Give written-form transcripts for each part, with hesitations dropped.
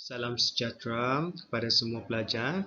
Salam sejahtera kepada semua pelajar.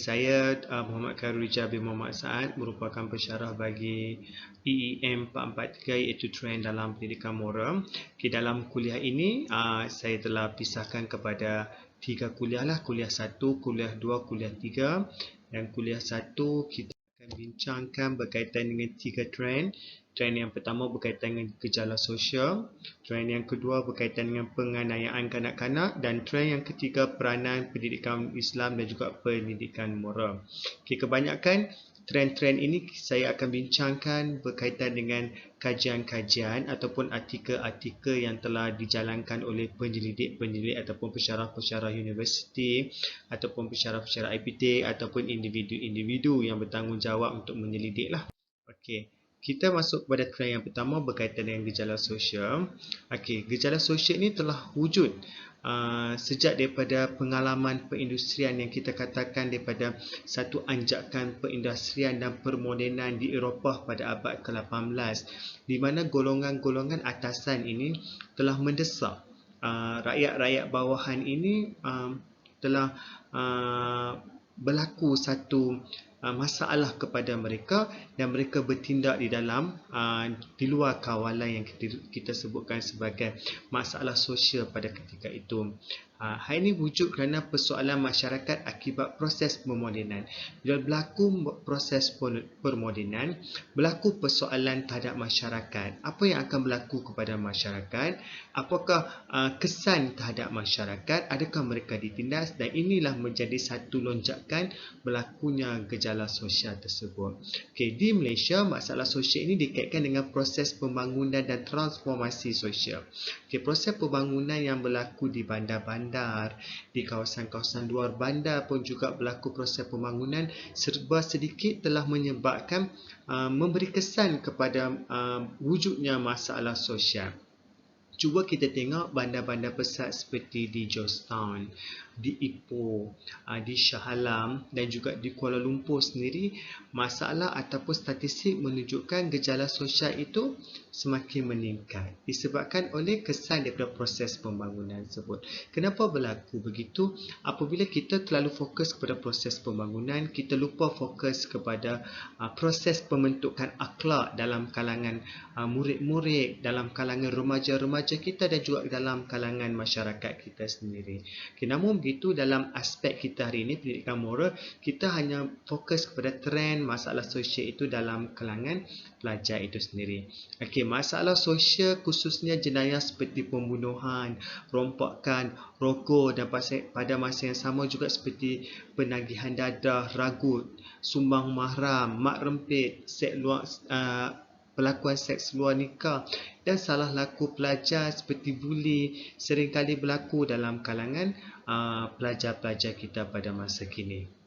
Saya Muhammad Khairul Rijal bin Muhammad Saad merupakan pensyarah bagi EEM 443 iaitu Trend dalam Pendidikan Moral. Dalam kuliah ini saya telah pisahkan kepada 3 kuliah lah. Kuliah 1, kuliah 2, kuliah 3. Dan kuliah 1 kita akan bincangkan berkaitan dengan 3 trend. Trend yang pertama berkaitan dengan gejala sosial, trend yang kedua berkaitan dengan penganiayaan kanak-kanak, dan trend yang ketiga peranan pendidikan Islam dan juga pendidikan moral. Kebanyakan trend-trend ini saya akan bincangkan berkaitan dengan kajian-kajian ataupun artikel-artikel yang telah dijalankan oleh penyelidik-penyelidik ataupun pensyarah-pensyarah universiti ataupun pensyarah-pensyarah IPT ataupun individu-individu yang bertanggungjawab untuk menyelidik lah. Okey. Kita masuk pada trend yang pertama berkaitan dengan gejala sosial. Gejala sosial ini telah wujud sejak daripada pengalaman perindustrian yang kita katakan daripada satu anjakan perindustrian dan permodenan di Eropah pada abad ke-18, di mana golongan-golongan atasan ini telah mendesak rakyat-rakyat bawahan ini telah berlaku satu masalah kepada mereka dan mereka bertindak di luar kawalan yang kita sebutkan sebagai masalah sosial pada ketika itu. Hal ini wujud kerana persoalan masyarakat akibat proses pemodenan. Bila berlaku proses permodenan, berlaku persoalan terhadap masyarakat. Apa yang akan berlaku kepada masyarakat? Apakah kesan terhadap masyarakat? Adakah mereka ditindas? Dan inilah menjadi satu lonjakan berlakunya gejala sosial tersebut. Di Malaysia, masalah sosial ini dikaitkan dengan proses pembangunan dan transformasi sosial. Proses pembangunan yang berlaku di bandar-bandar, di kawasan-kawasan luar bandar pun juga berlaku proses pembangunan, serba sedikit telah menyebabkan memberi kesan kepada wujudnya masalah sosial. Cuba kita tengok bandar-bandar besar seperti di Georgetown, di Ipoh, di Shah Alam dan juga di Kuala Lumpur sendiri, masalah ataupun statistik menunjukkan gejala sosial itu semakin meningkat disebabkan oleh kesan daripada proses pembangunan tersebut. Kenapa berlaku begitu? Apabila kita terlalu fokus kepada proses pembangunan, kita lupa fokus kepada proses pembentukan akhlak dalam kalangan murid-murid, dalam kalangan remaja-remaja kita dan juga dalam kalangan masyarakat kita sendiri. Namun begitu, dalam aspek kita hari ini, pendidikan moral, kita hanya fokus kepada trend masalah sosial itu dalam kalangan pelajar itu sendiri. Masalah sosial khususnya jenayah seperti pembunuhan, rompakan, rokok dan pada masa yang sama juga seperti penagihan dadah, ragut, sumbang mahram, mak rempit, pelakuan seks luar nikah dan salah laku pelajar seperti buli seringkali berlaku dalam kalangan pelajar-pelajar kita pada masa kini.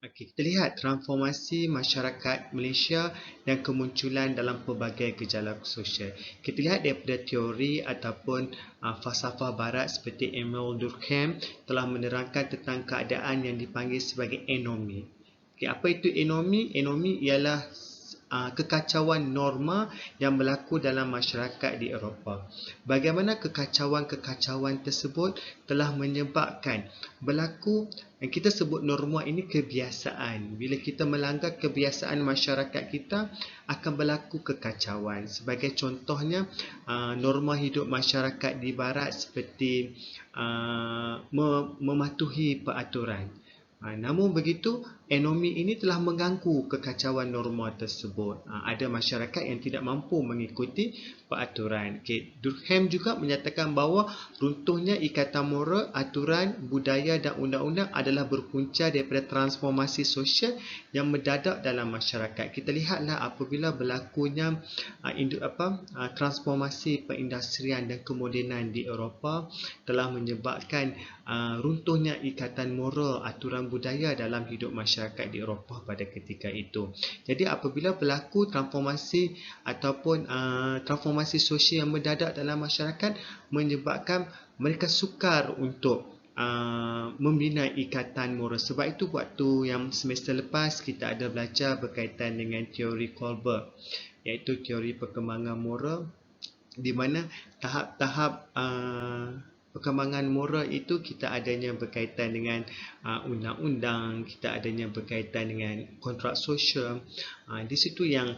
Kita lihat transformasi masyarakat Malaysia dan kemunculan dalam pelbagai gejala sosial. Kita lihat daripada teori ataupun falsafah barat seperti Emil Durkheim telah menerangkan tentang keadaan yang dipanggil sebagai anomi. Apa itu anomi? Anomi ialah kekacauan norma yang berlaku dalam masyarakat di Eropah. Bagaimana kekacauan-kekacauan tersebut telah menyebabkan berlaku, yang kita sebut norma ini kebiasaan. Bila kita melanggar kebiasaan masyarakat kita, akan berlaku kekacauan. Sebagai contohnya, norma hidup masyarakat di barat seperti mematuhi peraturan. Namun begitu, anomi ini telah mengganggu kekacauan norma tersebut. Ada masyarakat yang tidak mampu mengikuti peraturan. Durkheim juga menyatakan bahawa runtuhnya ikatan moral, aturan, budaya dan undang-undang adalah berpunca daripada transformasi sosial yang mendadak dalam masyarakat. Kita lihatlah apabila berlakunya transformasi perindustrian dan kemodenan di Eropah telah menyebabkan runtuhnya ikatan moral, aturan budaya dalam hidup masyarakat di Eropah pada ketika itu. Jadi apabila berlaku transformasi ataupun transformasi sosial yang mendadak dalam masyarakat, menyebabkan mereka sukar untuk membina ikatan moral. Sebab itu waktu yang semester lepas kita ada belajar berkaitan dengan teori Kohlberg, iaitu teori perkembangan moral, di mana tahap-tahap perkembangan moral itu kita adanya berkaitan dengan undang-undang, kita adanya berkaitan dengan kontrak sosial. Di situ yang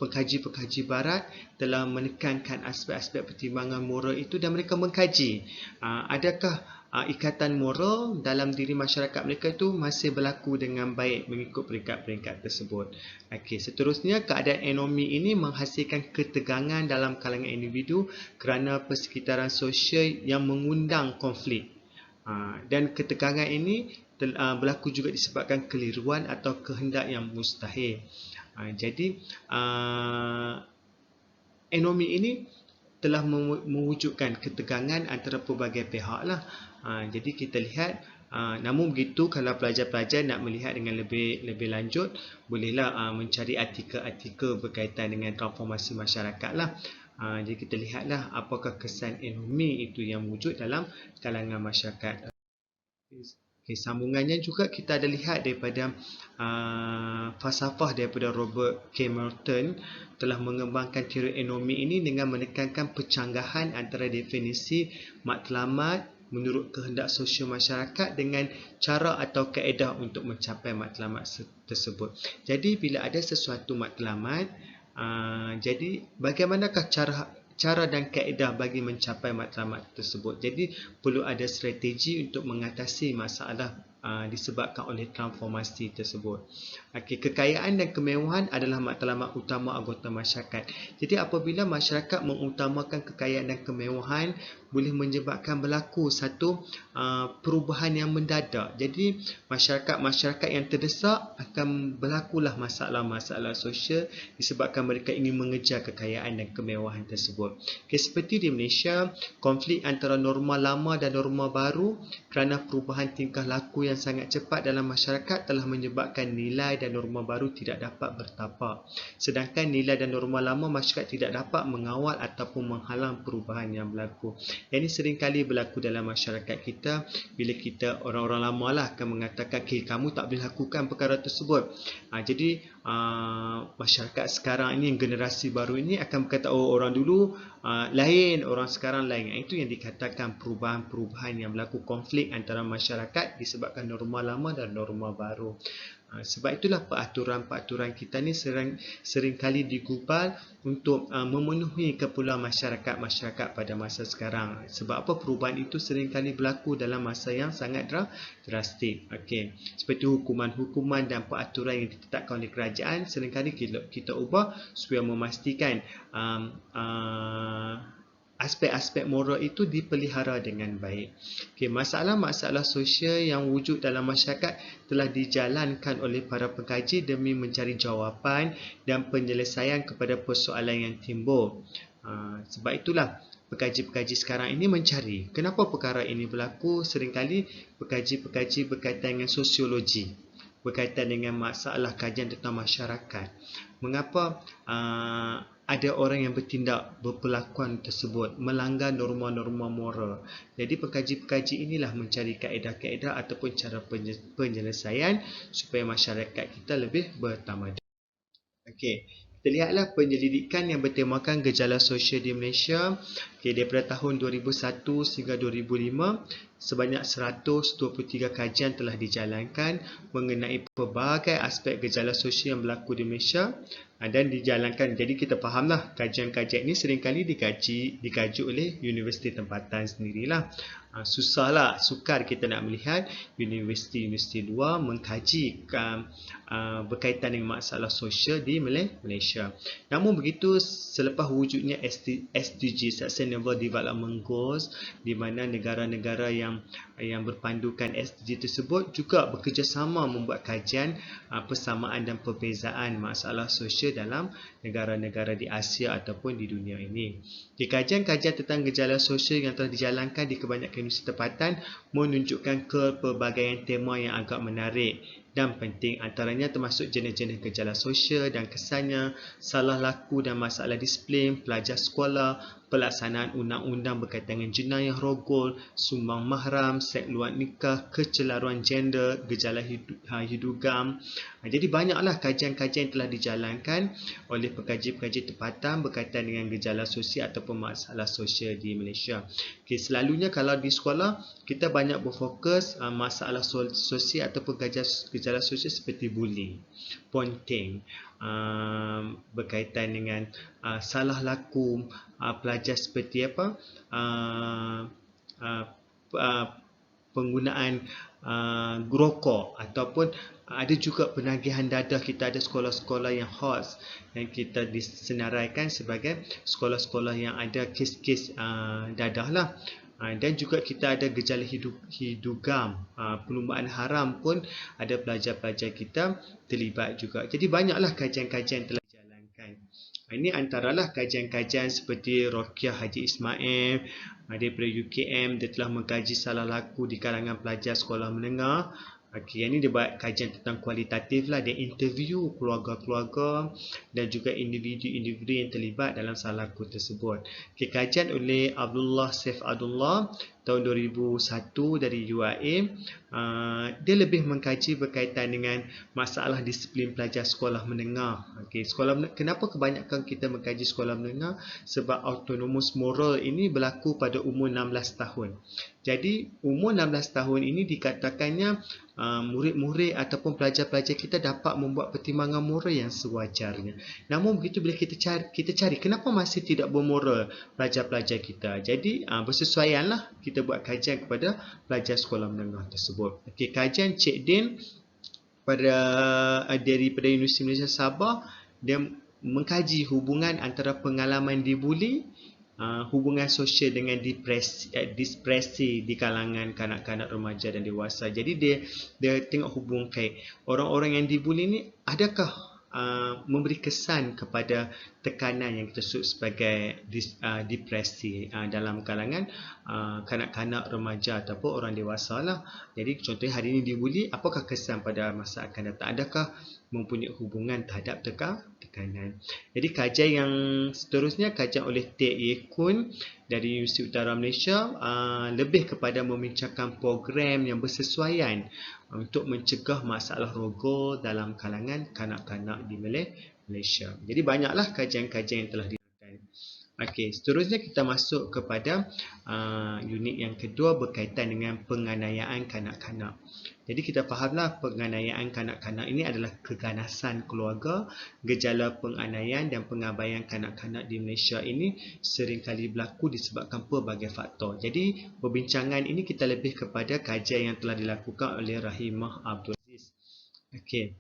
pengkaji-pengkaji barat telah menekankan aspek-aspek pertimbangan moral itu dan mereka mengkaji adakah ikatan moral dalam diri masyarakat mereka itu masih berlaku dengan baik mengikut peringkat-peringkat tersebut. Okey, seterusnya keadaan anomi ini menghasilkan ketegangan dalam kalangan individu kerana persekitaran sosial yang mengundang konflik. Dan ketegangan ini berlaku juga disebabkan keliruan atau kehendak yang mustahil. Jadi anomi ini telah mewujudkan ketegangan antara pelbagai pihak lah. Jadi kita lihat, namun begitu kalau pelajar-pelajar nak melihat dengan lebih lanjut, bolehlah mencari artikel-artikel berkaitan dengan transformasi masyarakat lah. Jadi kita lihatlah apakah kesan anomi itu yang wujud dalam kalangan masyarakat. Okay, sambungannya juga kita ada lihat daripada falsafah daripada Robert K. Merton telah mengembangkan teori anomi ini dengan menekankan pencanggahan antara definisi matlamat menurut kehendak sosial masyarakat dengan cara atau kaedah untuk mencapai matlamat tersebut. Jadi bila ada sesuatu matlamat, jadi bagaimanakah cara dan kaedah bagi mencapai matlamat tersebut. Jadi perlu ada strategi untuk mengatasi masalah disebabkan oleh transformasi tersebut. Okey, kekayaan dan kemewahan adalah matlamat utama anggota masyarakat. Jadi apabila masyarakat mengutamakan kekayaan dan kemewahan, boleh menyebabkan berlaku satu perubahan yang mendadak. Jadi masyarakat yang terdesak akan berlakulah masalah-masalah sosial disebabkan mereka ingin mengejar kekayaan dan kemewahan tersebut. Okay, seperti di Malaysia, konflik antara norma lama dan norma baru kerana perubahan tingkah laku yang sangat cepat dalam masyarakat telah menyebabkan nilai dan norma baru tidak dapat bertapak. Sedangkan nilai dan norma lama masyarakat tidak dapat mengawal ataupun menghalang perubahan yang berlaku. Yang ini seringkali berlaku dalam masyarakat kita bila kita orang-orang lama lah akan mengatakan, okay, kamu tak boleh lakukan perkara tersebut. Jadi masyarakat sekarang ini, generasi baru ini akan berkata, oh orang dulu lain, orang sekarang lain. Itu yang dikatakan perubahan-perubahan yang berlaku, konflik antara masyarakat disebabkan norma lama dan norma baru. Sebab itulah peraturan-peraturan kita ni seringkali digubal untuk memenuhi keperluan masyarakat pada masa sekarang. Sebab apa? Perubahan itu seringkali berlaku dalam masa yang sangat drastik. Okey, seperti hukuman-hukuman dan peraturan yang ditetapkan oleh kerajaan seringkali kita ubah supaya memastikan aspek-aspek moral itu dipelihara dengan baik. Okay, masalah-masalah sosial yang wujud dalam masyarakat telah dijalankan oleh para pengkaji demi mencari jawapan dan penyelesaian kepada persoalan yang timbul. Sebab itulah pengkaji-pengkaji sekarang ini mencari kenapa perkara ini berlaku. Seringkali pengkaji-pengkaji berkaitan dengan sosiologi, berkaitan dengan masalah kajian tentang masyarakat. Mengapa ada orang yang bertindak berpelakuan tersebut melanggar norma-norma moral. Jadi pengkaji-pengkaji inilah mencari kaedah-kaedah ataupun cara penyelesaian supaya masyarakat kita lebih bertamadun. Okey, kita lihatlah penyelidikan yang bertemakan gejala sosial di Malaysia. Okay, daripada tahun 2001 hingga 2005, sebanyak 123 kajian telah dijalankan mengenai pelbagai aspek gejala sosial yang berlaku di Malaysia dan dijalankan. Jadi kita fahamlah kajian-kajian ini seringkali dikaji oleh universiti tempatan sendirilah. Sukar kita nak melihat universiti-universiti luar mengkaji berkaitan dengan masalah sosial di Malaysia. Namun begitu, selepas wujudnya SDG, Sustainable Development Goals, di mana negara-negara yang berpandukan SDG tersebut juga bekerjasama membuat kajian persamaan dan perbezaan masalah sosial dalam negara-negara di Asia ataupun di dunia ini. Kajian-kajian tentang gejala sosial yang telah dijalankan di kebanyakan universiti tempatan menunjukkan kepelbagaian tema yang agak menarik dan penting, antaranya termasuk jenis-jenis gejala sosial dan kesannya, salah laku dan masalah disiplin, pelajar sekolah, pelaksanaan undang-undang berkaitan dengan jenayah rogol, sumbang mahram, seks luar nikah, kecelaruan gender, gejala hidugam. Jadi banyaklah kajian-kajian yang telah dijalankan oleh pengkaji-pengkaji tempatan berkaitan dengan gejala sosial ataupun masalah sosial di Malaysia. Okay, selalunya kalau di sekolah kita banyak berfokus masalah sosial ataupun gejala sosial seperti bullying, ponteng, berkaitan dengan salah laku pelajar seperti apa, penggunaan rokok, ataupun ada juga penagihan dadah. Kita ada sekolah-sekolah yang khas yang kita disenaraikan sebagai sekolah-sekolah yang ada kes-kes dadah lah. Dan juga kita ada gejala hidugam, perlumbaan haram pun ada pelajar-pelajar kita terlibat juga. Jadi banyaklah kajian-kajian telah dijalankan. Ini antaralah kajian-kajian seperti Rokiah Haji Ismail daripada UKM. Dia telah mengkaji salah laku di kalangan pelajar sekolah menengah. Okey, yang ni dia buat kajian tentang kualitatif lah. Dia interview keluarga-keluarga dan juga individu-individu yang terlibat dalam salah laku tersebut. Okey, kajian oleh Abdullah Saif Abdullah tahun 2001 dari UIA. Dia lebih mengkaji berkaitan dengan masalah disiplin pelajar sekolah menengah. Okey, kenapa kebanyakan kita mengkaji sekolah menengah? Sebab autonomous moral ini berlaku pada umur 16 tahun. Jadi umur 16 tahun ini dikatakannya murid-murid ataupun pelajar-pelajar kita dapat membuat pertimbangan moral yang sewajarnya. Namun begitu bila kita cari kenapa masih tidak bermoral pelajar-pelajar kita. Jadi bersesuaianlah kita buat kajian kepada pelajar sekolah menengah tersebut. Okey, kajian Cik Din daripada Universiti Malaysia Sabah, dia mengkaji hubungan antara pengalaman dibuli, hubungan sosial dengan depresi di kalangan kanak-kanak, remaja dan dewasa. Jadi dia tengok hubung kait orang-orang yang dibuli ni adakah memberi kesan kepada tekanan yang kita sebut sebagai depresi dalam kalangan kanak-kanak, remaja ataupun orang dewasa lah. Jadi contohnya hari ini dibuli, apakah kesan pada masa akan datang? Adakah mempunyai hubungan terhadap tekanan? Jadi kajian yang seterusnya, kajian oleh Tek Ye Kun dari Universiti Utara Malaysia, lebih kepada membincangkan program yang bersesuaian untuk mencegah masalah rogol dalam kalangan kanak-kanak di Malaysia. Jadi banyaklah kajian-kajian yang telah dilakukan. Okey, seterusnya kita masuk kepada unit yang kedua berkaitan dengan penganiayaan kanak-kanak. Jadi kita fahamlah penganiayaan kanak-kanak ini adalah keganasan keluarga. Gejala penganiayaan dan pengabaian kanak-kanak di Malaysia ini seringkali berlaku disebabkan pelbagai faktor. Jadi perbincangan ini kita lebih kepada kajian yang telah dilakukan oleh Rahimah Abdul Aziz. Okey.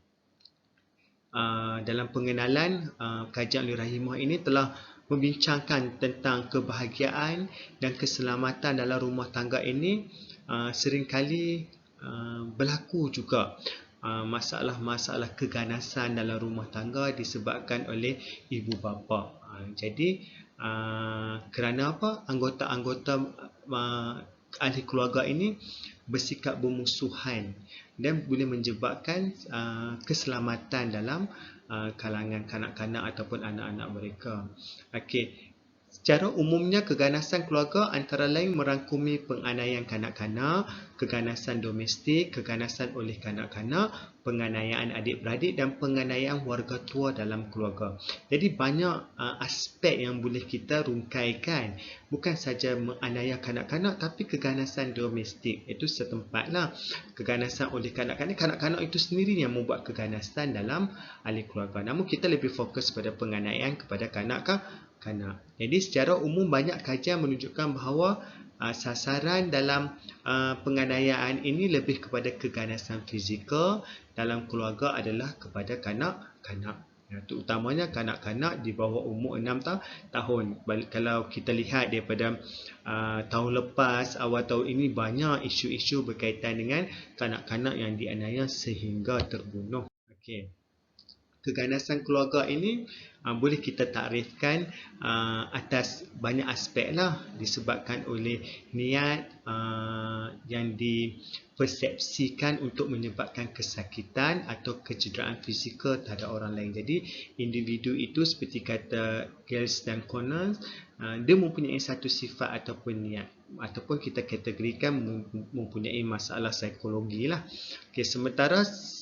Dalam pengenalan, kajian oleh Rahimah ini telah membincangkan tentang kebahagiaan dan keselamatan dalam rumah tangga ini. Seringkali berlaku juga masalah-masalah keganasan dalam rumah tangga disebabkan oleh ibu bapa. Jadi kerana apa? Anggota-anggota ahli keluarga ini bersikap bermusuhan dan boleh menyebabkan keselamatan dalam kalangan kanak-kanak ataupun anak-anak mereka. Okey. Secara umumnya, keganasan keluarga antara lain merangkumi penganiayaan kanak-kanak, keganasan domestik, keganasan oleh kanak-kanak, penganiayaan adik-beradik dan penganiayaan warga tua dalam keluarga. Jadi banyak aspek yang boleh kita rungkaikan. Bukan saja menganiaya kanak-kanak, tapi keganasan domestik itu setempatlah. Keganasan oleh kanak-kanak, kanak-kanak itu sendiri yang membuat keganasan dalam ahli keluarga. Namun kita lebih fokus pada penganiayaan kepada kanak-kanak. Jadi secara umum banyak kajian menunjukkan bahawa sasaran dalam penganiayaan ini lebih kepada keganasan fizikal dalam keluarga adalah kepada kanak-kanak. Terutamanya kanak-kanak di bawah umur 6 tahun. Kalau kita lihat daripada tahun lepas, awal tahun ini banyak isu-isu berkaitan dengan kanak-kanak yang dianiaya sehingga terbunuh. Okey. Keganasan keluarga ini boleh kita takrifkan atas banyak aspek lah, disebabkan oleh niat yang dipersepsikan untuk menyebabkan kesakitan atau kecederaan fizikal terhadap orang lain. Jadi individu itu seperti kata Gales dan Connors, dia mempunyai satu sifat ataupun niat, ataupun kita kategorikan mempunyai masalah psikologi lah. Okay, sementara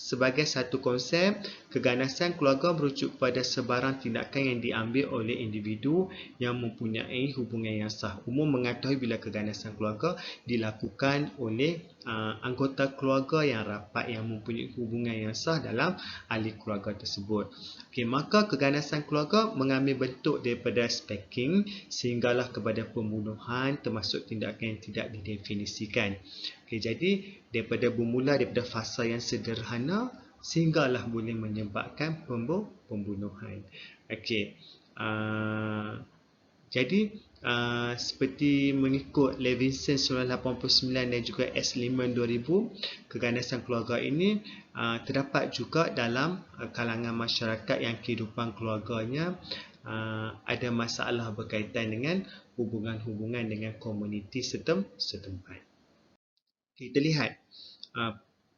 sebagai satu konsep, keganasan keluarga merujuk pada sebarang tindakan yang diambil oleh individu yang mempunyai hubungan yang sah. Umum mengetahui bila keganasan keluarga dilakukan oleh anggota keluarga yang rapat yang mempunyai hubungan yang sah dalam ahli keluarga tersebut. Okay, maka keganasan keluarga mengambil bentuk daripada stalking sehinggalah kepada pembunuhan, termasuk tindakan yang tidak didefinisikan. Okay, jadi daripada fasa yang sederhana sehinggalah boleh menyebabkan pembunuhan. Okey. Jadi seperti mengikut Levinson 1989 dan juga S. Lehman 2000, keganasan keluarga ini terdapat juga dalam kalangan masyarakat yang kehidupan keluarganya ada masalah berkaitan dengan hubungan-hubungan dengan komuniti setempat. Kita lihat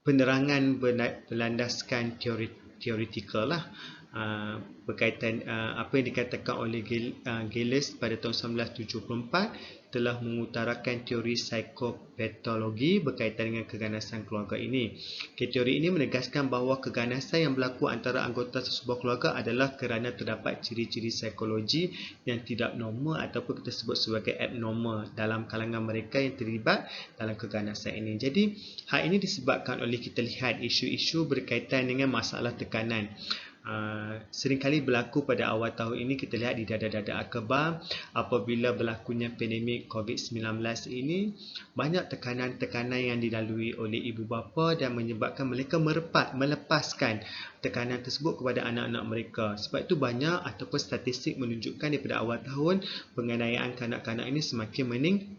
penerangan berlandaskan teoretikal lah berkaitan apa yang dikatakan oleh Gales pada tahun 1974 telah mengutarakan teori psikopatologi berkaitan dengan keganasan keluarga ini. Teori ini menegaskan bahawa keganasan yang berlaku antara anggota sesebuah keluarga adalah kerana terdapat ciri-ciri psikologi yang tidak normal ataupun kita sebut sebagai abnormal dalam kalangan mereka yang terlibat dalam keganasan ini. Jadi hal ini disebabkan oleh kita lihat isu-isu berkaitan dengan masalah tekanan. Seringkali berlaku pada awal tahun ini. Kita lihat di dada-dada akhbar apabila berlakunya pandemik COVID-19 ini, banyak tekanan-tekanan yang dilalui oleh ibu bapa dan menyebabkan mereka melepaskan tekanan tersebut kepada anak-anak mereka. Sebab itu banyak ataupun statistik menunjukkan daripada awal tahun penganiayaan kanak-kanak ini semakin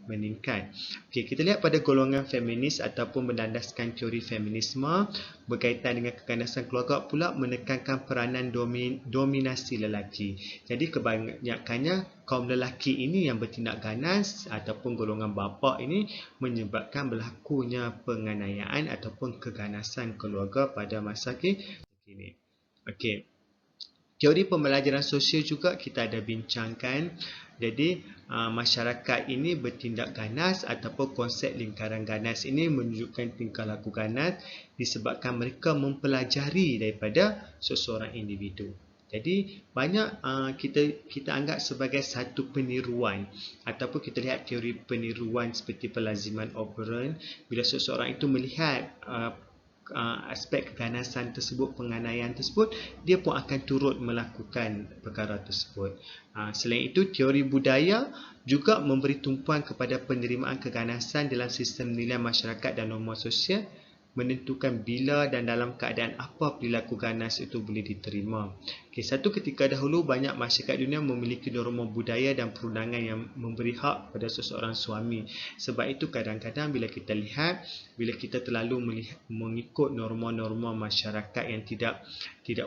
meningkat. Okay, kita lihat pada golongan feminis ataupun berlandaskan teori feminisme berkaitan dengan keganasan keluarga pula menekankan peranan dominasi lelaki. Jadi kebanyakannya kaum lelaki ini yang bertindak ganas ataupun golongan bapa ini menyebabkan berlakunya penganiayaan ataupun keganasan keluarga pada masa kini. Okey. Teori pembelajaran sosial juga kita ada bincangkan. Jadi masyarakat ini bertindak ganas ataupun konsep lingkaran ganas ini menunjukkan tingkah laku ganas disebabkan mereka mempelajari daripada seseorang individu. Jadi banyak kita anggap sebagai satu peniruan ataupun kita lihat teori peniruan seperti pelaziman operan. Bila seseorang itu melihat aspek keganasan tersebut, penganiayaan tersebut, dia pun akan turut melakukan perkara tersebut. Selain itu, teori budaya juga memberi tumpuan kepada penerimaan keganasan dalam sistem nilai masyarakat dan norma sosial, menentukan bila dan dalam keadaan apa perilaku ganas itu boleh diterima. Okay, satu ketika dahulu banyak masyarakat dunia memiliki norma budaya dan perundangan yang memberi hak pada seseorang suami. Sebab itu kadang-kadang bila kita lihat, bila kita terlalu mengikut norma-norma masyarakat yang tidak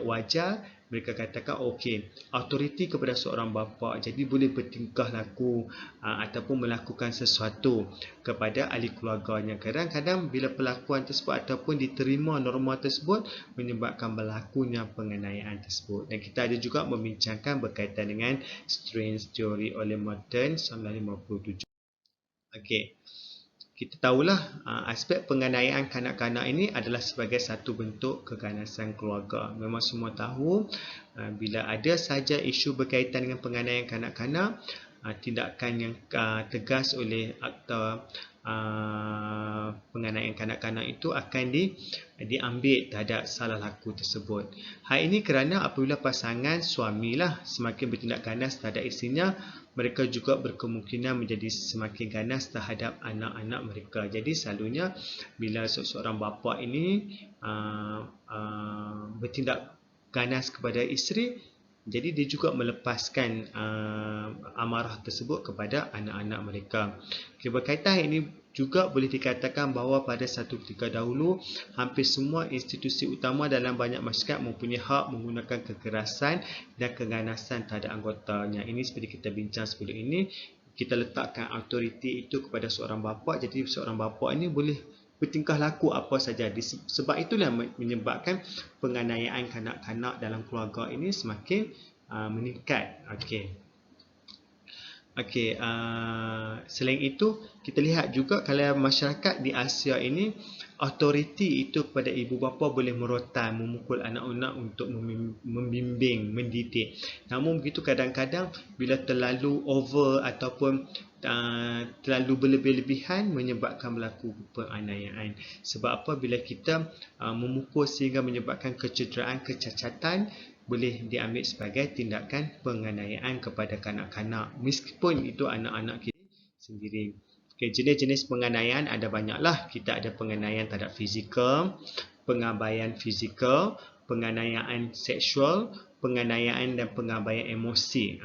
wajar, mereka katakan okey, autoriti kepada seorang bapa, jadi boleh bertingkah laku ataupun melakukan sesuatu kepada ahli keluarganya. Kadang-kadang bila perlakuan tersebut ataupun diterima norma tersebut menyebabkan berlakunya penganiayaan tersebut. Dan kita ada juga membincangkan berkaitan dengan Strange Theory oleh Merton 1957. Okey. Kita tahulah aspek penganiayaan kanak-kanak ini adalah sebagai satu bentuk keganasan keluarga. Memang semua tahu bila ada saja isu berkaitan dengan penganiayaan kanak-kanak, tindakan yang tegas oleh akta penganiayaan kanak-kanak itu akan diambil terhadap salah laku tersebut. Hal ini kerana apabila pasangan suamilah semakin bertindak ganas terhadap isterinya, mereka juga berkemungkinan menjadi semakin ganas terhadap anak-anak mereka. Jadi selalunya bila seorang bapa ini bertindak ganas kepada isteri, jadi dia juga melepaskan amarah tersebut kepada anak-anak mereka. Okay, berkaitan ini juga boleh dikatakan bahawa pada satu ketika dahulu hampir semua institusi utama dalam banyak masyarakat mempunyai hak menggunakan kekerasan dan keganasan terhadap anggotanya. Ini seperti kita bincang sebelum ini, kita letakkan autoriti itu kepada seorang bapa. Jadi seorang bapa ini boleh bertingkah laku apa saja. Sebab itulah menyebabkan penganiayaan kanak-kanak dalam keluarga ini semakin meningkat. Selain itu, kita lihat juga kalau masyarakat di Asia ini, autoriti itu kepada ibu bapa boleh merotan, memukul anak-anak untuk membimbing, mendidik. Namun begitu kadang-kadang bila terlalu over ataupun terlalu berlebih-lebihan menyebabkan berlaku penganiayaan. Sebab apa? Bila kita memukul sehingga menyebabkan kecederaan, kecacatan, boleh diambil sebagai tindakan penganiayaan kepada kanak-kanak, meskipun itu anak-anak kita sendiri. Jenis-jenis penganiayaan ada banyaklah. Kita ada penganiayaan terhadap fizikal, pengabaian fizikal, penganiayaan seksual, penganiayaan dan pengabaian emosi.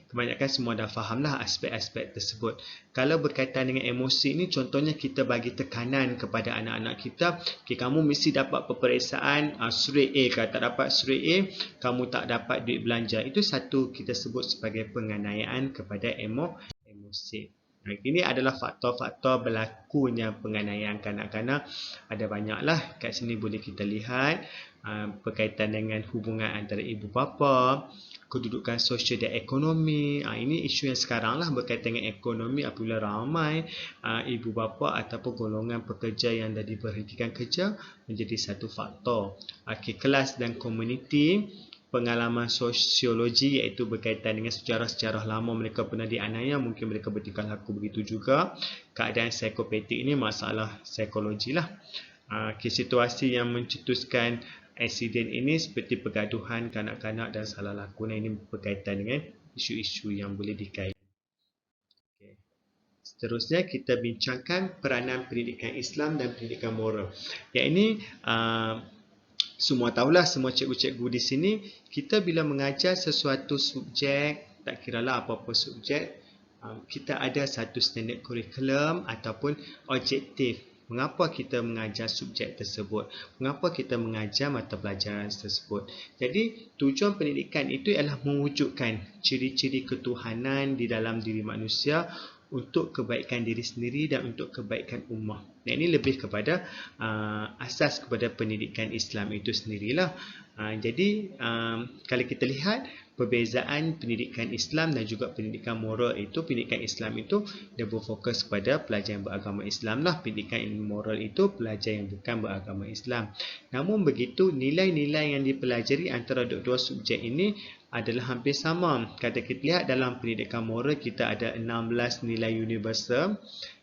Kebanyakan semua dah fahamlah aspek-aspek tersebut. Kalau berkaitan dengan emosi ini, contohnya kita bagi tekanan kepada anak-anak kita, kamu mesti dapat peperiksaan surat A. Kalau tak dapat surat A, kamu tak dapat duit belanja. Itu satu kita sebut sebagai penganiayaan kepada emosi. Ini adalah faktor-faktor berlakunya penganiayaan kanak-kanak. Ada banyaklah. Kat sini boleh kita lihat berkaitan dengan hubungan antara ibu bapa, kedudukan sosial dan ekonomi. Ini isu yang sekarang lah, berkaitan dengan ekonomi. Apabila ramai ibu bapa ataupun golongan pekerja yang dah diberhentikan kerja, menjadi satu faktor. Kelas dan komuniti, pengalaman sosiologi iaitu berkaitan dengan sejarah-sejarah lama mereka pernah dianiaya, mungkin mereka bertingkah laku begitu juga. Keadaan psikopatik ini masalah psikologi lah. Situasi yang mencetuskan insiden ini seperti pergaduhan kanak-kanak dan salah lakonan, ini berkaitan dengan isu-isu yang boleh dikaitkan. Seterusnya kita bincangkan peranan pendidikan Islam dan pendidikan moral. Yang ini semua tahulah, semua cikgu-cikgu di sini, kita bila mengajar sesuatu subjek, tak kiralah apa-apa subjek, kita ada satu standard kurikulum ataupun objektif. Mengapa kita mengajar subjek tersebut? Mengapa kita mengajar mata pelajaran tersebut? Jadi, tujuan pendidikan itu ialah mewujudkan ciri-ciri ketuhanan di dalam diri manusia untuk kebaikan diri sendiri dan untuk kebaikan ummah. Dan ini lebih kepada asas kepada pendidikan Islam itu sendirilah. Jadi, kalau kita lihat perbezaan pendidikan Islam dan juga pendidikan moral itu, pendidikan Islam itu dia berfokus pada pelajar yang beragama Islam lah. Pendidikan moral itu pelajar yang bukan beragama Islam. Namun begitu, nilai-nilai yang dipelajari antara dua subjek ini adalah hampir sama. Kalau kita lihat dalam pendidikan moral, kita ada 16 nilai universal.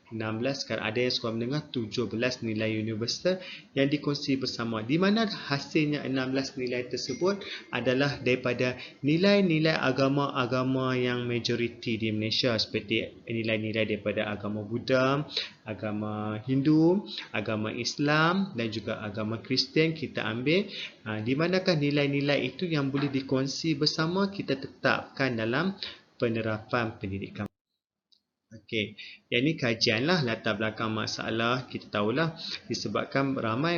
16, sekarang ada yang sekolah menengah 17 nilai universal yang dikongsi bersama, di mana hasilnya 16 nilai tersebut adalah daripada nilai-nilai agama-agama yang majoriti di Malaysia, seperti nilai-nilai daripada agama Buddha, agama Hindu, agama Islam dan juga agama Kristian kita ambil. Di manakah nilai-nilai itu yang boleh dikongsi bersama, kita tetapkan dalam penerapan pendidikan. Yang ini kajianlah latar belakang masalah. Kita tahulah disebabkan ramai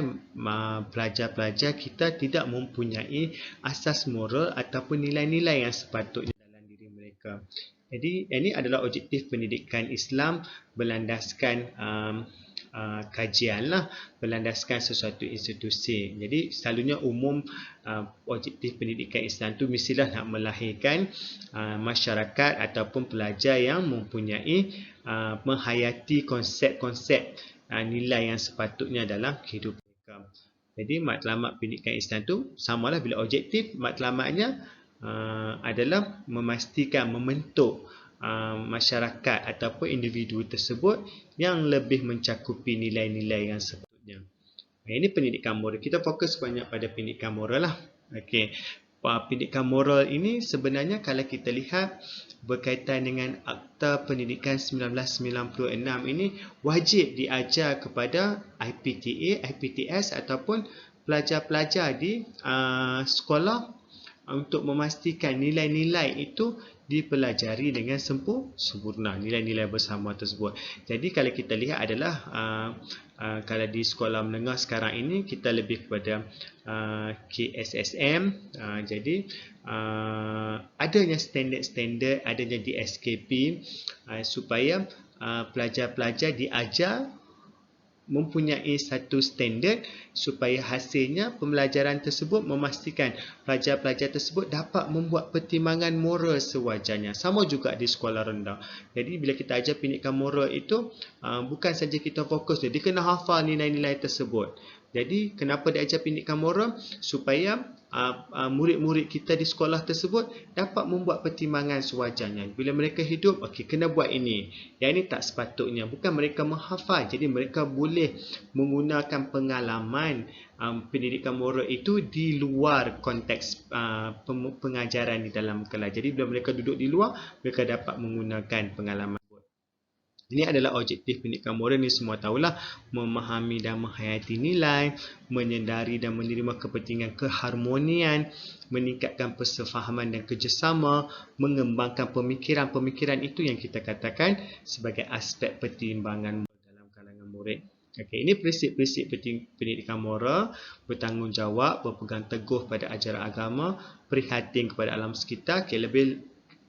pelajar-pelajar kita tidak mempunyai asas moral ataupun nilai-nilai yang sepatutnya dalam diri mereka. Jadi ini adalah objektif pendidikan Islam berlandaskan kajianlah, berlandaskan sesuatu institusi. Jadi selalunya umum objektif pendidikan Islam itu mestilah nak melahirkan masyarakat ataupun pelajar yang mempunyai menghayati konsep-konsep nilai yang sepatutnya dalam kehidupan mereka. Jadi matlamat pendidikan Islam itu samalah, bila objektif, matlamatnya adalah memastikan, membentuk masyarakat ataupun individu tersebut yang lebih mencakupi nilai-nilai yang sepatutnya. Ini pendidikan moral. Kita fokus banyak pada pendidikan moral lah. Pendidikan moral ini sebenarnya kalau kita lihat berkaitan dengan Akta Pendidikan 1996 ini wajib diajar kepada IPTA, IPTS ataupun pelajar-pelajar di sekolah untuk memastikan nilai-nilai itu dipelajari dengan sempurna nilai-nilai bersama tersebut. Jadi kalau kita lihat adalah kalau di sekolah menengah sekarang ini kita lebih kepada KSSM. Jadi adanya standard-standard, adanya DSKP supaya pelajar-pelajar diajar mempunyai satu standard supaya hasilnya pembelajaran tersebut memastikan pelajar-pelajar tersebut dapat membuat pertimbangan moral sewajarnya. Sama juga di sekolah rendah. Jadi bila kita ajar pendidikan moral itu bukan saja kita fokus dia kena hafal nilai-nilai tersebut. Jadi kenapa diajar pendidikan moral? Supaya murid-murid kita di sekolah tersebut dapat membuat pertimbangan sewajarnya. Bila mereka hidup, okey, kena buat ini. Yang ini tak sepatutnya. Bukan mereka menghafal. Jadi mereka boleh menggunakan pengalaman pendidikan moral itu di luar konteks pengajaran di dalam kelas. Jadi bila mereka duduk di luar, mereka dapat menggunakan pengalaman. Ini adalah objektif pendidikan moral, ni semua tahulah, memahami dan menghayati nilai, menyedari dan menerima kepentingan keharmonian, meningkatkan persefahaman dan kerjasama, mengembangkan pemikiran-pemikiran itu yang kita katakan sebagai aspek pertimbangan dalam kalangan murid. Okey, ini prinsip-prinsip pendidikan moral: bertanggungjawab, berpegang teguh pada ajaran agama, prihatin kepada alam sekitar. Okey,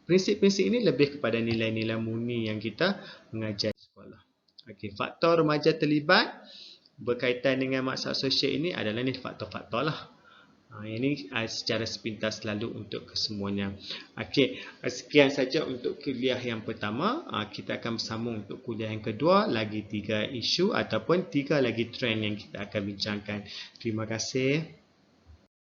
prinsip-prinsip ini lebih kepada nilai-nilai murni yang kita mengajar di sekolah. Okey, faktor remaja terlibat berkaitan dengan masalah sosial ini adalah ni faktor-faktor lah. Ini secara sepintas selalu untuk kesemuanya. Okey, sekian saja untuk kuliah yang pertama. Kita akan bersambung untuk kuliah yang kedua, lagi 3 isu ataupun 3 lagi trend yang kita akan bincangkan. Terima kasih.